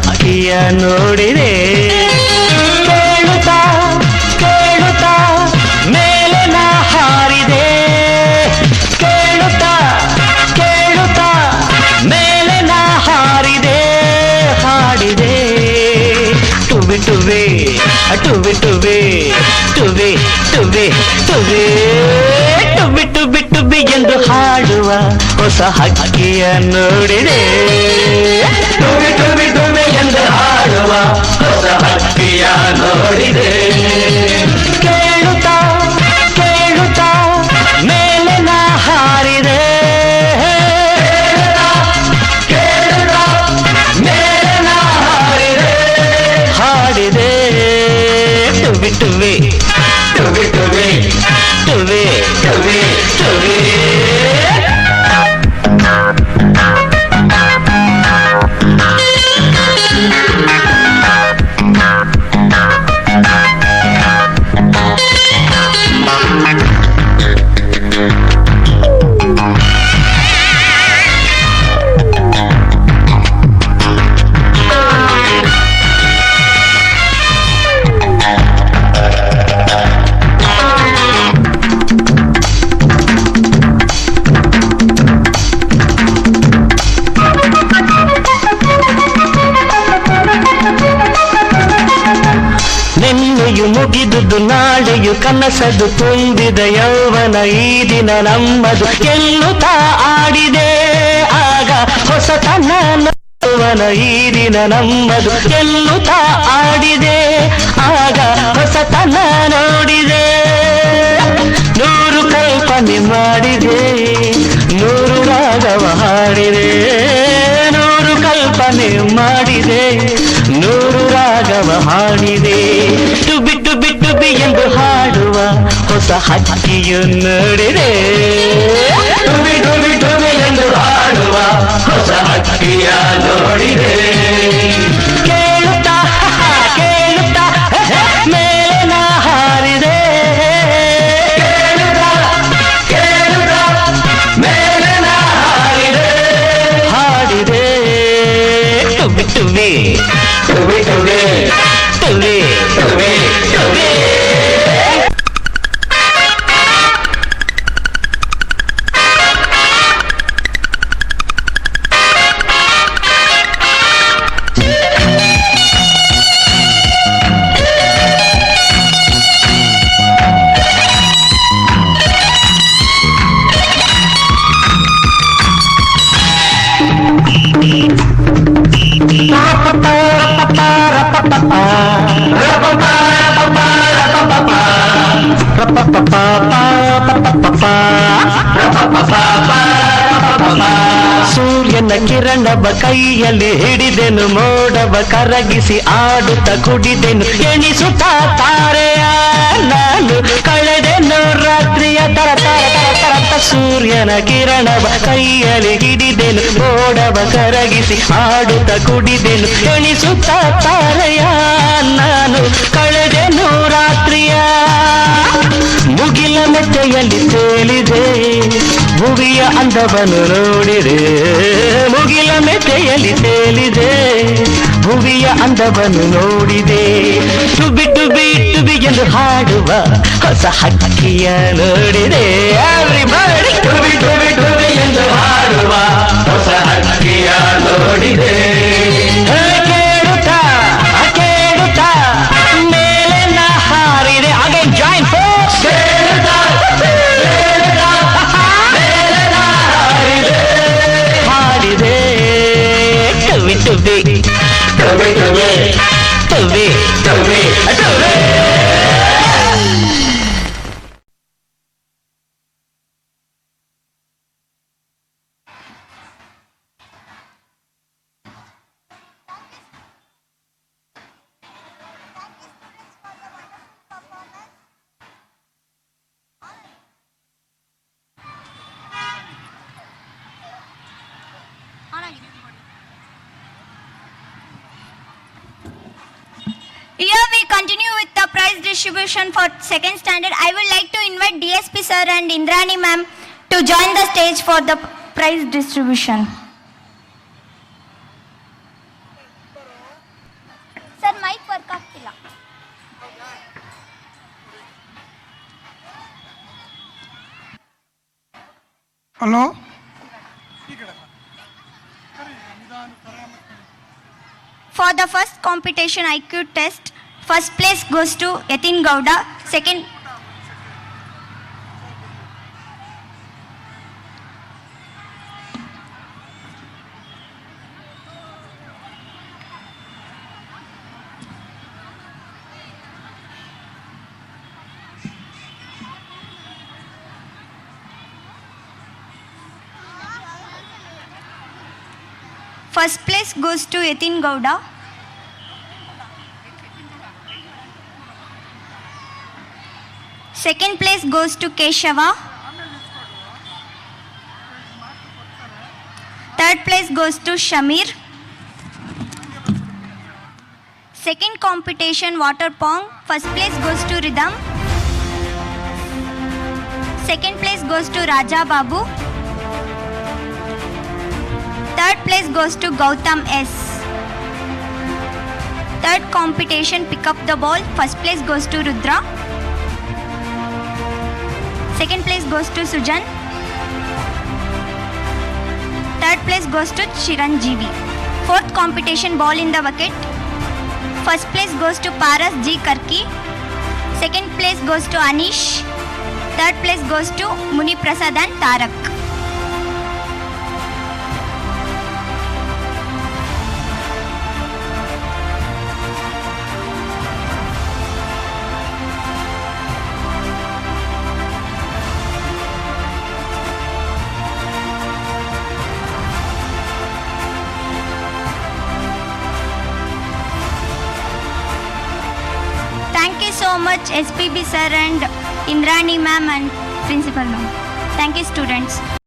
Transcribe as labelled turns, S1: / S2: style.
S1: ಹಕ್ಕಿಯ ನೋಡಿದೆ. ಕೇಳುತ್ತಾ ಕೇಳುತ್ತಾ ಮೇಲೆ ನಾ ಹಾರಿದೆ. ಕೇಳುತ್ತಾ ಕೇಳುತ್ತಾ ಮೇಲೆ ನಾ ಹಾರಿದೆ. ಹಾಡಿದೆ ಟುವಿ ಟುವೆ ಟುವಿ ಟುವೆ ಟುವೆ ಟುವೆ ಟುವೆ ಟುಬಿ ಟುಬಿ ಟುಬಿ ಎಂದು ಹಾಡುವ ಹೊಸ ಹಕ್ಕಿಯ ನೋಡಿದೆ. ಟುಬಿ ಟುಬಿ ಟುಬಿ ಎಂದು ಹಾಡುವ ಹೊಸ ಹಕ್ಕಿಯ ನೋಡಿದೆ. ಕೇಳುತ್ತಾ ಕೇಳುತ್ತಾ ಮೇಲೆ ನಾ ಹಾರಿದೆ. ಕೇಳುತ್ತಾ ಮೇಲೆ ನಾ ಹಾರಿದೆ. ಹಾಡಿದೆ ಟುಬಿ ಟುಬಿ ಟುಬಿ ಟುಬಿ ಟುಬಿ ಟುಬಿ ಟುಬಿ. ನಿನ್ನೆಯು ಮುಗಿದುದು ನಾಳೆಯು ಕನಸದು ತುಂಬಿದ ಯೌವನ ಈ ದಿನ ನಮ್ಮದು ಎನ್ನುತ್ತಾ ಆಡಿದೆ. ಆಗ ಹೊಸತನ ಯೌವನ ಈ ದಿನ ನಮ್ಮದು ಎನ್ನುತ್ತಾ ಆಡಿದೆ. ಆಗ ಹೊಸತನ ನೋಡಿದೆ. ನೂರು ಕಲ್ಪನೆ ಮಾಡಿದೆ. ನೂರು ರಾಗವ ಹಾಡಿದೆ. ನೂರು ಕಲ್ಪನೆ ಮಾಡಿದೆ. ನೂರು ರಾಗವ ಹಾಡಿದೆ. ಟುಬಿ ಟುಬಿ ಟುಬಿ ಎಂದು ಹಾಡುವ ಹೊಸ ಹಕ್ಕಿಯು ನೋಡಿದೆ. ಟುಬಿ ಟುಬಿ ಟುಬಿ ಎಂದು ಹಾಡುವ ಹೊಸ ಹಕ್ಕಿಯ ನೋಡಿದೆ. ಕೇಳುತ್ತಾ ಕೇಳುತ್ತಾ ಮೇಲೆ ನಾ ಹಾರಿದೆ. ಕೇಳುತ್ತಾ ಕೇಳುತ್ತಾ ಮೇಲೆ ನಾ ಹಾರಿದೆ. ಹಾಡಿದೆ ಟುಬಿ ಟುಬಿ ಟುಬಿ ಟುಬಿ ಟುಬಿ ಟುಬಿ ಟುಬಿ. ಸೂರ್ಯನ ಕಿರಣವ ಕೈಯಲ್ಲಿ ಹಿಡಿದೆನು. ಮೋಡವ ಕರಗಿಸಿ ಆಡುತ್ತ ಕುಡಿದೆನು. ಎಣಿಸುತ್ತಾ ತಾರೆಯ ನಾನು ಕಳೆದೆನು ರಾತ್ರಿಯ ತರ ತರ ತರ ತರ. ಸೂರ್ಯನ ಕಿರಣವ ಕೈಯಲ್ಲಿ ಹಿಡಿದೆನು. ಮೋಡವ ಕರಗಿಸಿ ಆಡುತ್ತ ಕುಡಿದೆನು. ಎಣಿಸುತ್ತಾ ತಾರೆಯ ನಾನು ಕಳೆದೆನು ರಾತ್ರಿಯ. ಮುಗಿಲ ಮೆಟ್ಟೆಯಲ್ಲಿ ತೇಲಿದೆ. ಭುವಿಯ ಅಂದವನ್ನು ನೋಡಿದೆ. ಮುಗಿಲ ಮೆಟ್ಟೆಯಲ್ಲಿ ತೇಲಿದೆ. ಭುವಿಯ ಅಂದವನ್ನು ನೋಡಿದೆ. ಟುಬಿ ಟುಬಿ ಟುಬಿ ಎಂದು ಹಾಡುವ ಹೊಸ ಹಕ್ಕಿಯ ನೋಡಿದೆ. ಎವ್ರಿಬಡಿ ಟುಬಿ ಟುಬಿ ಟುಬಿ ಎಂದು ಹಾಡುವ ಹೊಸ ಹಕ್ಕಿಯ ನೋಡಿದೆ. ಕೇಳುತ್ತಾ ಕೇಳುತ್ತಾ ಮೇಲೆ ನಾ ಹಾರಿದೆ. Again join force. ಹಾಡಿದೆ ಟುಬಿ ಟುಬಿ ಟುಬಿ ಟುಬಿ ಟುಬಿ ಟುಬಿ ಟುಬಿ.
S2: Here we continue with the prize distribution for second standard. I would like to invite DSP sir and Indrani ma'am to join the stage for the prize distribution.
S3: Hello.
S2: For the first competition IQ test, first place goes to Yatin Gowda. Second, first place goes to Yatin Gowda. Second place goes to Keshava. Third place goes to Shamir. Second competition water pong. First place goes to Ridham. Second place goes to Raja Babu. Third place goes to Gautam S. Third competition pick up the ball. First place goes to Rudra. Second place goes to Sujan. Third place goes to Chiranjeevi. Fourth competition ball in the bucket. First place goes to Paras G. Karki. Second place goes to Anish. Third place goes to Muni Prasad and Tarak. Thank you so much SPB sir and Indrani ma'am and principal ma'am. Thank you students.